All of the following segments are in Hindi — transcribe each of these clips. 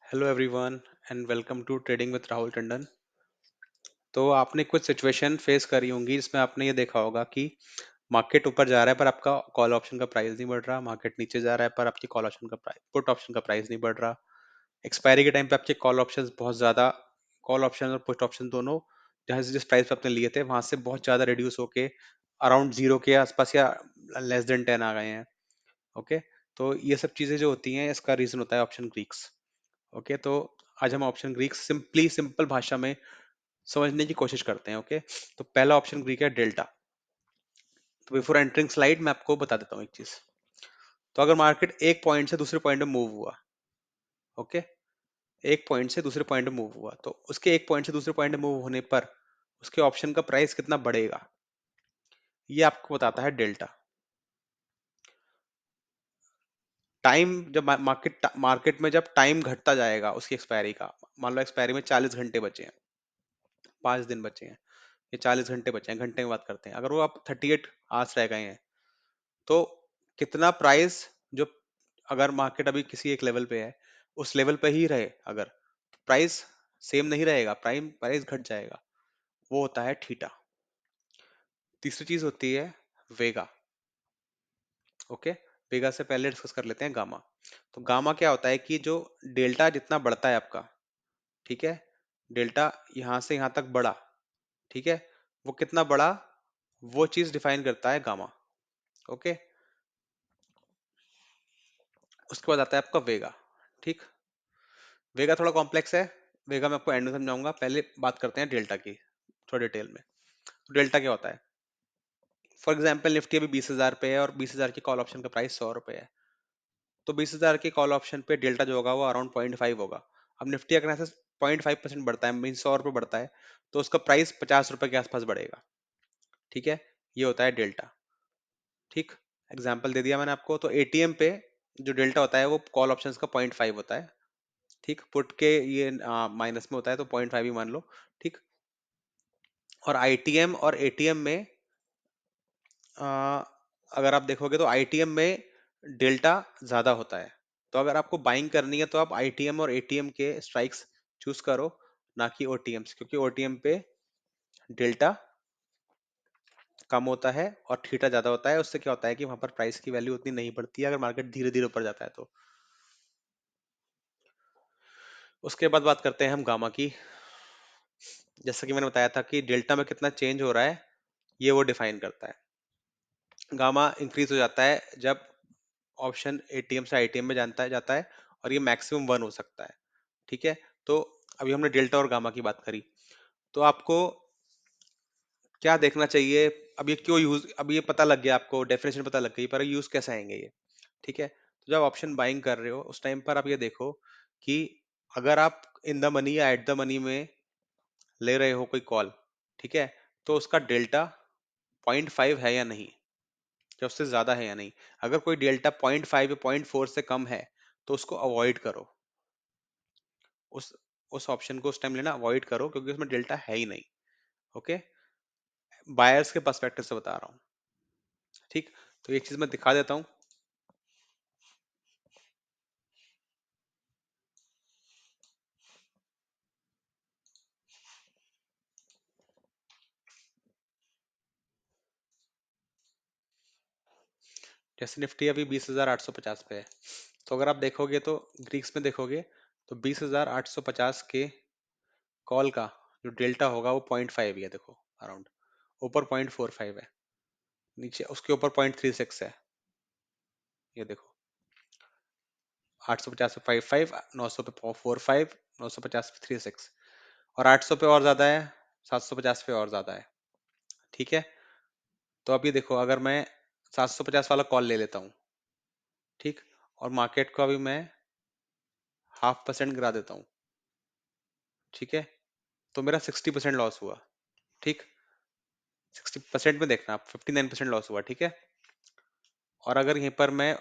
Hello everyone and welcome to trading with Rahul Tandon. तो आपने कुछ सिचुएशन फेस करी होंगी जिसमें आपने ये देखा होगा कि मार्केट ऊपर जा रहा है पर आपका कॉल ऑप्शन का प्राइस नहीं बढ़ रहा, मार्केट नीचे जा रहा है पर आपकी कॉल ऑप्शन का प्राइस पुट ऑप्शन का प्राइस नहीं बढ़ रहा। एक्सपायरी के टाइम पे आपके कॉल ऑप्शंस बहुत ज़्यादा, कॉल ऑप्शन और पुट ऑप्शन दोनों जहाँ से जिस प्राइस पे आपने लिए थे वहां से बहुत ज़्यादा रिड्यूस होके अराउंड जीरो के आसपास या लेस देन 10 आ गए हैं। ओके, तो ये सब चीज़ें जो होती हैं इसका रीज़न होता है ऑप्शन ग्रीक्स। ओके, तो आज हम ऑप्शन ग्रीक्स सिंपल भाषा में समझने की कोशिश करते हैं। ओके, तो पहला ऑप्शन ग्रीक है डेल्टा। तो बिफोर एंटरिंग स्लाइड मैं आपको बता देता हूँ एक चीज। तो अगर मार्केट एक पॉइंट से दूसरे पॉइंट में मूव हुआ, ओके, एक पॉइंट से दूसरे पॉइंट में मूव हुआ तो उसके एक पॉइंट से दूसरे पॉइंट में मूव होने पर उसके ऑप्शन का प्राइस कितना बढ़ेगा, ये आपको बताता है डेल्टा। टाइम जब मार्केट मार्केट में जब टाइम घटता जाएगा उसकी एक्सपायरी का, मान लो एक्सपायरी में 40 घंटे बचे हैं, 5 दिन बचे हैं, ये 40 घंटे बचे हैं, घंटे में बात करते हैं, अगर वो आप 38 आवर्स रह गए हैं तो कितना प्राइस जो, अगर मार्केट अभी किसी एक लेवल पे है उस लेवल पे ही रहे, अगर प्राइस सेम नहीं रहेगा, प्राइम प्राइस घट जाएगा, वो होता है थीटा। तीसरी चीज होती है वेगा। ओके, वेगा से पहले डिस्कस कर लेते हैं गामा। तो गामा क्या होता है कि जो डेल्टा जितना बढ़ता है आपका, ठीक है, डेल्टा यहां से यहां तक बढ़ा, ठीक है, वो कितना बड़ा, वो चीज डिफाइन करता है गामा। ओके, उसके बाद आता है आपका वेगा। ठीक, वेगा थोड़ा कॉम्प्लेक्स है, वेगा मैं आपको एंड में समझाऊंगा, पहले बात करते हैं डेल्टा की थोड़ा डिटेल में। तो डेल्टा क्या होता है? फॉर एग्जांपल निफ्टी अभी 20,000 पे है और 20,000 की कॉल ऑप्शन का प्राइस 100 रुपए है, तो 20,000 की कॉल ऑप्शन पे डेल्टा जो होगा वो अराउंड 0.5 होगा। अब निफ्टी अगर ऐसे 0.5% बढ़ता है, मीन 100 रुपये बढ़ता है, तो उसका प्राइस 50 रुपए के आसपास बढ़ेगा। ठीक है, ये होता है डेल्टा। ठीक, एग्जाम्पल दे दिया मैंने आपको। तो एटीएम पे जो डेल्टा होता है वो कॉल ऑप्शन का 0.5 होता है। ठीक, पुट के ये माइनस में होता है तो 0.5 ही मान लो। ठीक, और आईटीएम और एटीएम में अ, अगर आप देखोगे तो आईटीएम में डेल्टा ज्यादा होता है। तो अगर आपको बाइंग करनी है तो आप आईटीएम और एटीएम के स्ट्राइक्स चूज करो, ना कि ओटीएम्स, क्योंकि ओटीएम पे डेल्टा कम होता है और थीटा ज्यादा होता है। उससे क्या होता है कि वहां पर प्राइस की वैल्यू उतनी नहीं बढ़ती है अगर मार्केट धीरे धीरे ऊपर जाता है तो। उसके बाद बात करते हैं हम गामा की। जैसा कि मैंने बताया था कि डेल्टा में कितना चेंज हो रहा है ये वो डिफाइन करता है। गामा इंक्रीज हो जाता है जब ऑप्शन एटीएम से आईटीएम में जाता है, और ये मैक्सिमम 1 हो सकता है। ठीक है, तो अभी हमने डेल्टा और गामा की बात करी, तो आपको क्या देखना चाहिए? अब ये क्यों यूज, अब ये पता लग गया आपको, डेफिनेशन पता लग गई, पर यूज कैसे आएंगे ये? ठीक है, तो जब ऑप्शन बाइंग कर रहे हो उस टाइम पर आप ये देखो कि अगर आप इन द मनी या एट द मनी में ले रहे हो कोई कॉल, ठीक है, तो उसका डेल्टा 0.5 है या नहीं, या उससे ज्यादा है या नहीं। अगर कोई डेल्टा 0.5 या 0.4 से कम है तो उसको अवॉइड करो, उस उस ऑप्शन को उस टाइम लेना अवॉइड करो, क्योंकि उसमें डेल्टा है ही नहीं। ओके, बायर्स के पर्सपेक्टिव से बता रहा हूँ। ठीक, तो एक चीज मैं दिखा देता हूँ। जैसे निफ्टी अभी 20,850 पे है, तो अगर आप देखोगे तो ग्रीक्स में देखोगे तो 20,850 के कॉल का जो डेल्टा होगा वो 0.5 ही है, देखो अराउंड। ऊपर 0.45 है, नीचे उसके ऊपर 0.36 है, ये देखो। 850 पे 55, 900 पे 45, 950 पे 36, और 800 पे और ज्यादा है, 750 पे और ज्यादा है। ठीक है, तो अब ये देखो, अगर मैं 750 वाला कॉल ले लेता हूँ, ठीक, और मार्केट को अभी मैं 0.5% गिरा देता हूँ, ठीक है, तो मेरा 60% लॉस हुआ। ठीक, 60% में देखना, आप 59% लॉस हुआ। ठीक है, और अगर यहीं पर मैं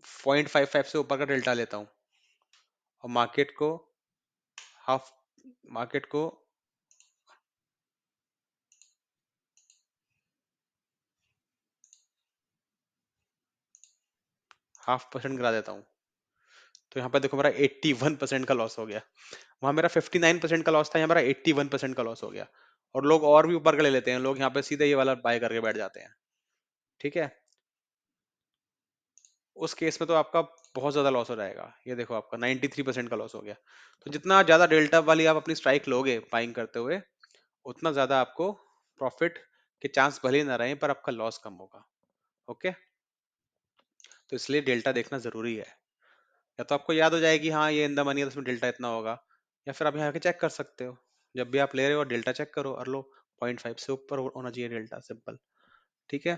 0.55 से ऊपर का डेल्टा लेता हूँ और हाफ मार्केट को 0.5% गिरा देता हूँ, तो यहाँ पे देखो मेरा 81% का लॉस हो गया। वहां मेरा 59% का लॉस था, यहाँ मेरा 81% का लॉस हो गया। और लोग और भी ऊपर का ले लेते हैं, लोग यहाँ पे सीधे ये वाला बाय करके बैठ जाते हैं। ठीक है, उस केस में तो आपका बहुत ज्यादा लॉस हो जाएगा। ये देखो आपका 93% का लॉस हो गया। तो जितना ज्यादा डेल्टा वाली आप अपनी स्ट्राइक लोगे बाइंग करते हुए, उतना ज्यादा आपको प्रॉफिट के चांस भले ही ना रहे, पर आपका लॉस कम होगा। ओके, तो इसलिए डेल्टा देखना जरूरी है। या तो आपको याद हो जाएगी हाँ ये इन द मनी है तो उसमें डेल्टा इतना होगा, या फिर आप यहाँ के चेक कर सकते हो। जब भी आप ले रहे हो डेल्टा चेक करो और लो, 0.5 से ऊपर होना चाहिए डेल्टा, सिंपल। ठीक है,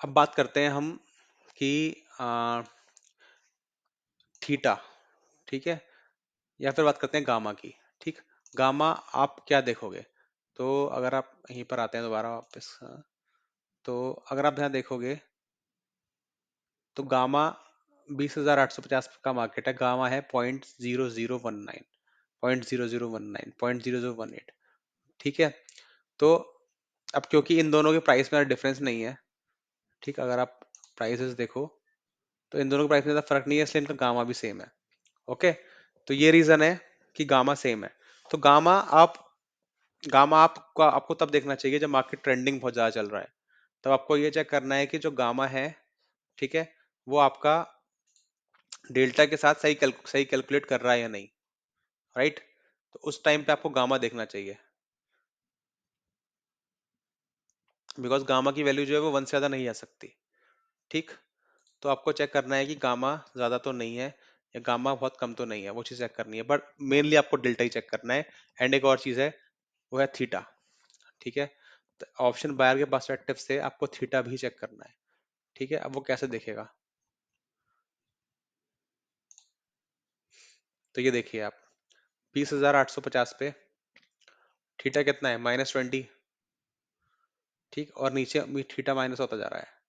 अब बात करते हैं हम कि थीटा, ठीक है, या फिर बात करते हैं गामा की। ठीक, गामा आप क्या देखोगे? तो अगर आप यहीं पर आते हैं दोबारा वापस, तो अगर आप यहाँ देखोगे तो गामा 20,850 का मार्केट है, गामा है 0.0019, 0.0019, 0.0018। ठीक है, तो अब क्योंकि इन दोनों के प्राइस में डिफरेंस नहीं है, ठीक, अगर आप प्राइसेस देखो तो इन दोनों के प्राइस में ज़्यादा फर्क नहीं है, इसलिए इनका गामा भी सेम है। ओके, तो ये रीजन है कि गामा सेम है। तो गामा आपका आपको तब देखना चाहिए जब मार्केट ट्रेंडिंग बहुत ज्यादा चल रहा है। तब आपको ये चेक करना है कि जो गामा है, ठीक है, वो आपका डेल्टा के साथ सही कैलकुलेट कर रहा है या नहीं। राइट, तो उस टाइम पे आपको गामा देखना चाहिए, बिकॉज गामा की वैल्यू जो है वो 1 से ज्यादा नहीं आ सकती। ठीक, तो आपको चेक करना है कि गामा ज्यादा तो नहीं है या गामा बहुत कम तो नहीं है, वो चीज चेक करनी है, बट मेनली आपको डेल्टा ही चेक करना है। एंड एक और चीज है, वो है थीटा। ठीक है, तो ऑप्शन बायर के पर्सपेक्टिव से आपको थीटा भी चेक करना है। ठीक है, अब वो कैसे देखेगा? तो ये देखिए आप, 20,850 पे थीटा कितना है? -20। ठीक, और नीचे थीटा माइनस होता जा रहा है।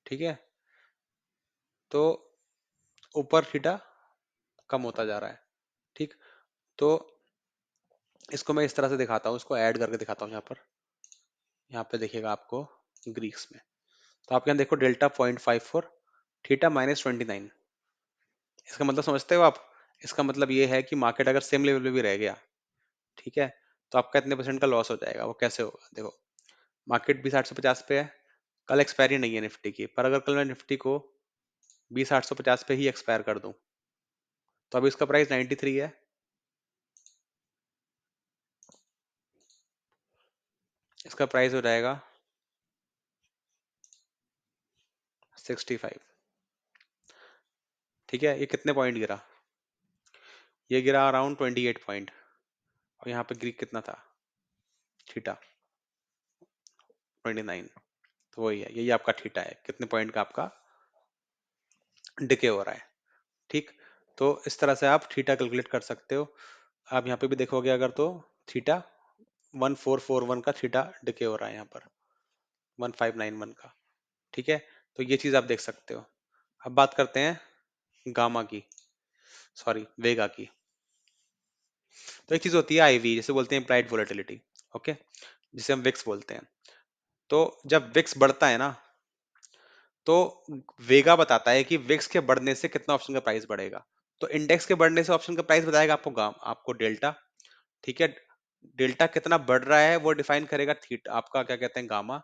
ठीक है, तो ऊपर थीटा कम होता जा रहा है। ठीक, तो इसको मैं इस तरह से दिखाता हूँ, इसको ऐड करके दिखाता हूँ यहाँ पर। यहाँ पे देखिएगा आपको ग्रीक्स में, तो आप यहाँ देखो डेल्टा 0.54, थीटा -29। इसका मतलब समझते हो आप? इसका मतलब ये है कि मार्केट अगर सेम लेवल पे भी रह गया, ठीक है, तो आपका इतने परसेंट का लॉस हो जाएगा। वो कैसे होगा? देखो, मार्केट 20,850 पे है, कल एक्सपायरी नहीं है निफ्टी की, पर अगर कल मैं निफ्टी को 20,850 पे ही एक्सपायर कर दूं, तो अभी इसका प्राइस 93 है, इसका प्राइस हो जाएगा 65। ठीक है, ये कितने पॉइंट गिरा? ये गिरा अराउंड 28 पॉइंट। और यहाँ पे ग्रीक कितना था? थीटा 29। तो वही है, यही आपका थीटा है, कितने पॉइंट का आपका डिके हो रहा है। ठीक, तो इस तरह से आप थीटा कैलकुलेट कर सकते हो। आप यहाँ पे भी देखोगे अगर, तो थीटा 1441 का थीटा डिके हो रहा है यहाँ पर, 1591 का। ठीक है, तो ये चीज आप देख सकते हो। अब बात करते हैं गामा की, सॉरी वेगा की। तो एक चीज होती है आईवी, जिसे बोलते हैं इम्प्लाइड वोलेटिलिटी। ओके, जिसे हम विक्स बोलते हैं। तो जब विक्स बढ़ता है ना, तो वेगा बताता है कि विक्स के बढ़ने से कितना ऑप्शन का प्राइस बढ़ेगा। तो इंडेक्स के बढ़ने से ऑप्शन का प्राइस बताएगा आपको आपको डेल्टा। ठीक है, डेल्टा कितना बढ़ रहा है वो डिफाइन करेगा थीटा, आपका क्या कहते हैं, गामा।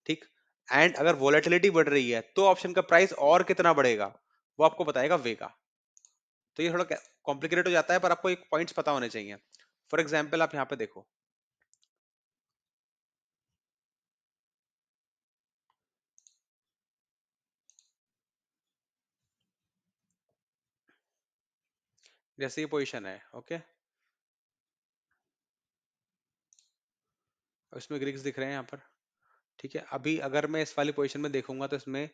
ठीक, एंड अगर वोलेटिलिटी बढ़ रही है तो ऑप्शन का प्राइस और कितना बढ़ेगा, वो आपको बताएगा वेगा। तो ये थोड़ा कॉम्प्लिकेटेड हो जाता है, पर आपको एक पॉइंट्स पता होने चाहिए। फॉर एग्जाम्पल आप यहाँ पे देखो, जैसे ये पोजीशन है, ओके, उसमें ग्रिक्स दिख रहे हैं यहाँ पर। ठीक है, अभी अगर मैं इस वाली पोजीशन में देखूंगा तो इसमें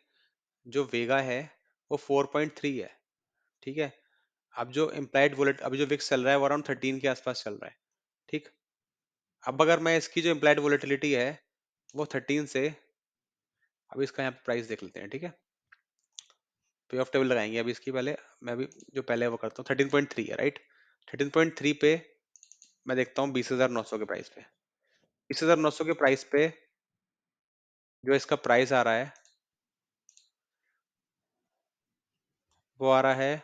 जो वेगा है वो 4.3 है। ठीक है, अब जो इम्प्लाइड वोलेट, अभी जो विक्स चल रहा है वो अराउंड 13 के आसपास चल रहा है। ठीक, अब अगर मैं इसकी जो इम्प्लाइड वोलेटिलिटी है वो 13 से, अब इसका यहाँ पे प्राइस देख लेते हैं। ठीक है, पे ऑफ टेबल लगाएंगे अभी इसकी पहले। मैं अभी जो पहले वो करता हूँ, 13.3 है, राइट। 13.3 पे मैं देखता हूँ 20,900 के प्राइस पे। 20,900 के प्राइस पे जो इसका प्राइस आ रहा है वो आ रहा है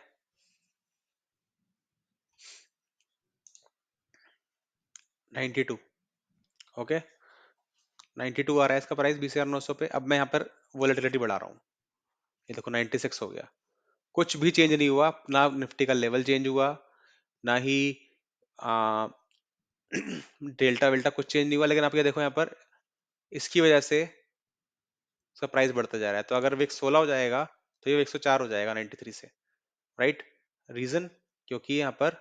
92। ओके, 92 आ रहा है इसका प्राइस 20,900 पे। अब मैं यहाँ पर वोलेटिलिटी बढ़ा रहा हूँ, ये देखो 96 हो गया। कुछ भी चेंज नहीं हुआ, ना निफ्टी का लेवल चेंज हुआ, ना ही आ, डेल्टा वेल्टा कुछ चेंज नहीं हुआ, लेकिन आप ये देखो यहाँ पर इसकी वजह से इसका प्राइस बढ़ता जा रहा है। तो अगर विक्स 16 हो जाएगा तो ये 104 हो जाएगा 93 से, राइट। रीजन, क्योंकि यहाँ पर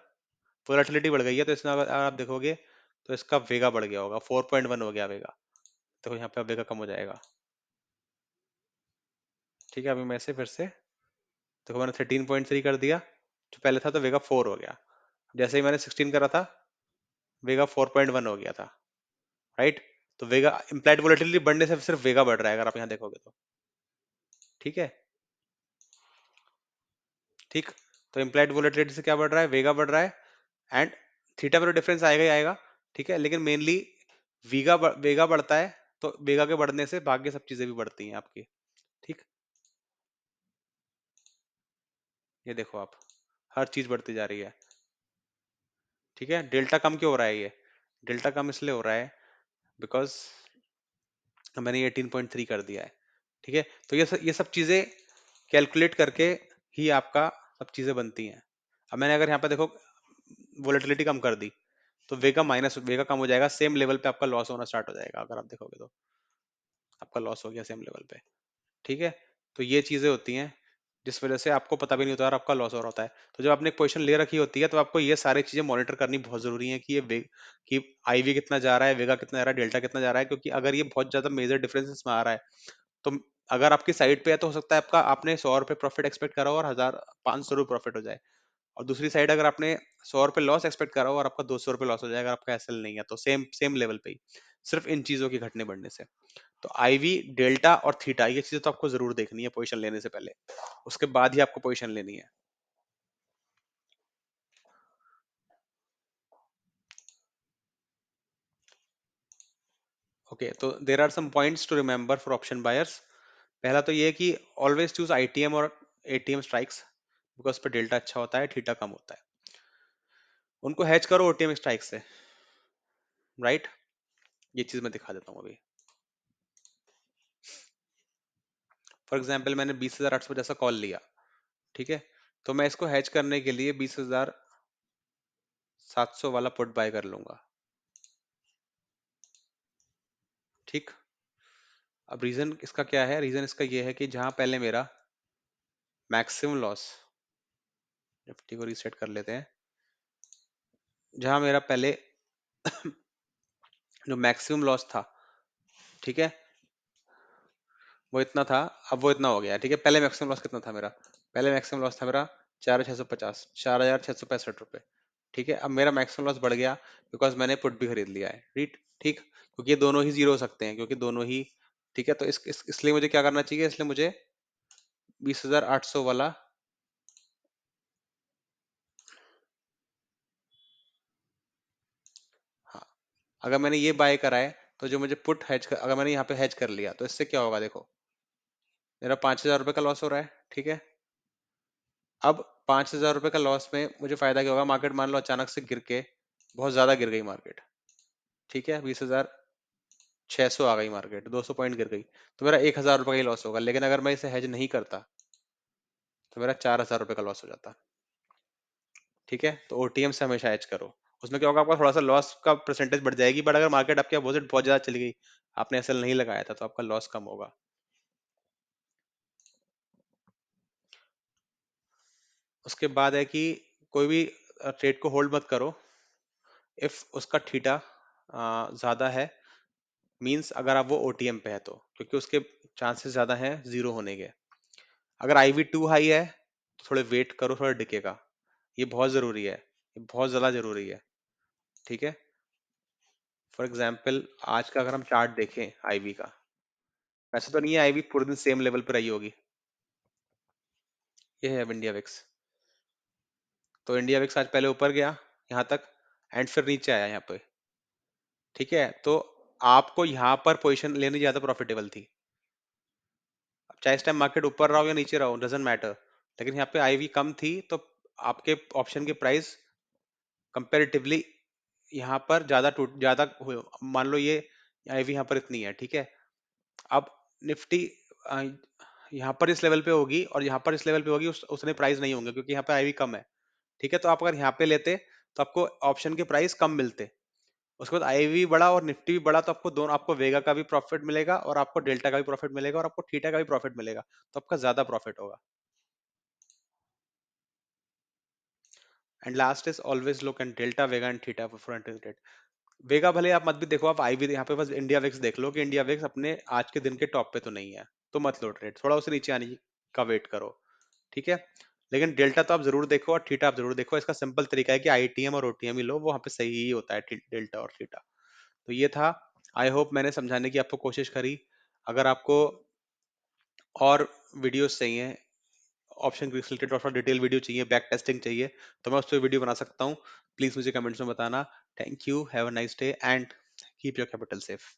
वोलेटिलिटी बढ़ गई है, तो इसमें अगर आप देखोगे तो इसका वेगा बढ़ गया होगा, 4.1 हो गया वेगा। देखो यहाँ पे अब वेगा कम हो जाएगा, ठीक है। अभी मैं इसे फिर से देखो, मैंने 13.3 कर दिया, जो पहले था तो वेगा 4 हो गया। जैसे ही मैंने 16 करा था, वेगा 4.1 हो गया था, राइट। तो वेगा इम्प्लाइड वोलेटिलिटी बढ़ने से सिर्फ वेगा बढ़ रहा है, अगर आप यहाँ देखोगे तो, ठीक है। ठीक, तो इम्प्लाइड वोलेटिलिटी से क्या बढ़ रहा है, वेगा बढ़ रहा है। एंड थीटा में तो डिफरेंस आएगा ही आएगा, ठीक है, लेकिन मेनली वेगा बढ़ता है, तो वेगा के बढ़ने से बाकी सब चीजें भी बढ़ती हैं आपकी, ठीक। ये देखो आप, हर चीज बढ़ती जा रही है, ठीक है। डेल्टा कम क्यों हो रहा है, ये डेल्टा कम इसलिए हो रहा है बिकॉज मैंने ये 18.3 कर दिया है, ठीक है। तो ये सब चीजें कैलकुलेट करके ही आपका सब चीजें बनती हैं। अब मैंने अगर यहाँ पे देखो वोलेटिलिटी कम कर दी, तो वेगा कम हो जाएगा, सेम लेवल पे आपका लॉस होना स्टार्ट हो जाएगा। अगर आप देखोगे तो आपका लॉस हो गया सेम लेवल पे, ठीक है। तो ये चीजें होती हैं जिस वजह से आपको पता भी नहीं होता और आपका लॉस और होता है। तो जब आपने एक पोजीशन ले रखी होती है तो आपको ये सारी चीजें मॉनिटर करनी बहुत जरूरी है कि कि आईवी कितना जा रहा है, वेगा कितना जा रहा है, डेल्टा कितना जा रहा है। क्योंकि अगर ये बहुत ज्यादा मेजर डिफरेंसेस में आ रहा है, तो अगर आपकी साइड पे है तो हो सकता है आपका आपने 100 रुपये प्रॉफिट एक्सपेक्ट करा हो और 1,500 रुपये प्रॉफिट हो जाए। और दूसरी साइड अगर आपने 100 रुपये लॉस एक्सपेक्ट करा हो और आपका 200 रुपये लॉस हो जाएगा, आपका एसएल नहीं है, तो सेम सेम लेवल पे ही, सिर्फ इन चीजों के घटने बढ़ने से। तो आईवी, डेल्टा और थीटा, ये चीजें तो आपको जरूर देखनी है पोजीशन लेने से पहले, उसके बाद ही आपको पोजीशन लेनी है। ओके, तो there are some points to remember for option buyers. पहला तो ये है कि ऑलवेज चूज आईटीएम और एटीएम स्ट्राइक्स, बिकॉज पे डेल्टा अच्छा होता है, थीटा कम होता है। उनको हैच करो ओटीएम स्ट्राइक से, राइट। ये चीज मैं दिखा देता हूँ अभी। फॉर एग्जाम्पल मैंने 20,800 जैसा कॉल लिया, ठीक है। तो मैं इसको हैच करने के लिए 20,700 वाला पुट बाय कर लूंगा, ठीक। अब रीजन इसका क्या है, रीजन इसका ये है कि जहां पहले मेरा मैक्सिमम लॉस, निफ्टी को रीसेट कर लेते हैं, जहां मेरा पहले जो मैक्सिमम लॉस था, ठीक है, वो इतना था, अब वो इतना हो गया, ठीक है। पहले मैक्सिमम लॉस कितना था मेरा, पहले मैक्सिमम लॉस था मेरा 4,650, 4,665 रुपये, ठीक है। अब मेरा मैक्सिमम लॉस बढ़ गया बिकॉज मैंने पुट भी खरीद लिया है, ठीक ठीक, क्योंकि ये दोनों ही जीरो हो सकते हैं, क्योंकि दोनों ही, ठीक है। तो इसलिए मुझे क्या करना चाहिए, इसलिए मुझे 20,800 वाला, हाँ, अगर मैंने ये बाय करा है, तो जो मुझे अगर मैंने यहाँ पे हैज कर लिया, तो इससे क्या होगा देखो, मेरा 5,000 रुपये का लॉस हो रहा है, ठीक है। अब 5,000 रुपये का लॉस में मुझे फायदा क्या होगा, मार्केट मान लो अचानक से गिर के बहुत ज्यादा गिर गई मार्केट, ठीक है, 20,600 आ गई मार्केट, 200 पॉइंट गिर गई, तो मेरा 1,000 रुपये का ही लॉस होगा। लेकिन अगर मैं इसे हेज नहीं करता तो मेरा 4,000 रुपये का लॉस हो जाता, ठीक है। तो ओटीएम से हमेशा हेज करो, उसमें क्या होगा, आपका थोड़ा सा लॉस का परसेंटेज बढ़ जाएगी, बट अगर मार्केट आपकी अपोजिट बहुत ज्यादा चली गई, आपने एसएल नहीं लगाया था, तो आपका लॉस कम होगा। उसके बाद है कि कोई भी ट्रेड को होल्ड मत करो इफ उसका थीटा ज्यादा है, मींस अगर आप वो ओटीएम पे है तो, क्योंकि उसके चांसेस ज्यादा हैं जीरो होने के। अगर आईवी टू हाई है तो थोड़े वेट करो, थोड़ा डिकेगा, ये बहुत जरूरी है, ये बहुत ज्यादा जरूरी है, ठीक है। फॉर एग्जाम्पल आज का अगर हम चार्ट देखें आईवी का, वैसे तो नहीं है आईवी पूरे दिन सेम लेवल पर रही होगी, ये है इंडिया विक्स। तो इंडिया विक्स आज पहले ऊपर गया यहाँ तक, एंड फिर नीचे आया यहाँ पे, ठीक है। तो आपको यहाँ पर पोजीशन लेनी ज्यादा प्रॉफिटेबल थी। अब चाहे इस टाइम मार्केट ऊपर रहा हो या नीचे रहा हो, डजेंट मैटर, लेकिन यहाँ पे आईवी कम थी तो आपके ऑप्शन के प्राइस कंपेरेटिवली यहाँ पर ज्यादा हुए। मान लो ये आईवी यहाँ पर इतनी है, ठीक है। अब निफ्टी यहाँ पर इस लेवल पे होगी और यहाँ पर इस लेवल पे होगी, उतने प्राइस नहीं होंगे क्योंकि यहाँ पे आईवी कम है, ठीक है। तो आप अगर यहाँ पे लेते तो आपको ऑप्शन के प्राइस कम मिलते, उसके बाद आईवी बढ़ा और निफ्टी भी बढ़ा, तो आपको दोनों, आपको वेगा का भी प्रॉफिट मिलेगा और आपको डेल्टा का भी प्रॉफिट मिलेगा और आपको थीटा का भी प्रॉफिट मिलेगा, तो आपका ज्यादा प्रॉफिट होगा। And last is always look and delta, vega and theta for front end. Vega भले आप मत भी देखो, आप आई भी यहाँ पे बस इंडिया विक्स देख लो कि इंडिया विक्स अपने आज के दिन के टॉप पे तो नहीं है, तो मत लो ट्रेड, थोड़ा उसे नीचे आने का वेट करो, ठीक है। लेकिन डेल्टा तो आप जरूर देखो और थीटा आप जरूर देखो। इसका सिंपल तरीका है कि आईटीएम और ओटीएम ही लो, वो वहाँ पे सही ही होता है डेल्टा और थीटा। तो ये था, आई होप मैंने समझाने की आपको कोशिश करी। अगर आपको और वीडियोस चाहिए ऑप्शन के रिलेटेड और डिटेल वीडियो चाहिए, बैक टेस्टिंग चाहिए, तो मैं उस पर वीडियो बना सकता हूँ। प्लीज मुझे कमेंट्स में बताना। Thank you, have a nice day and keep your capital safe.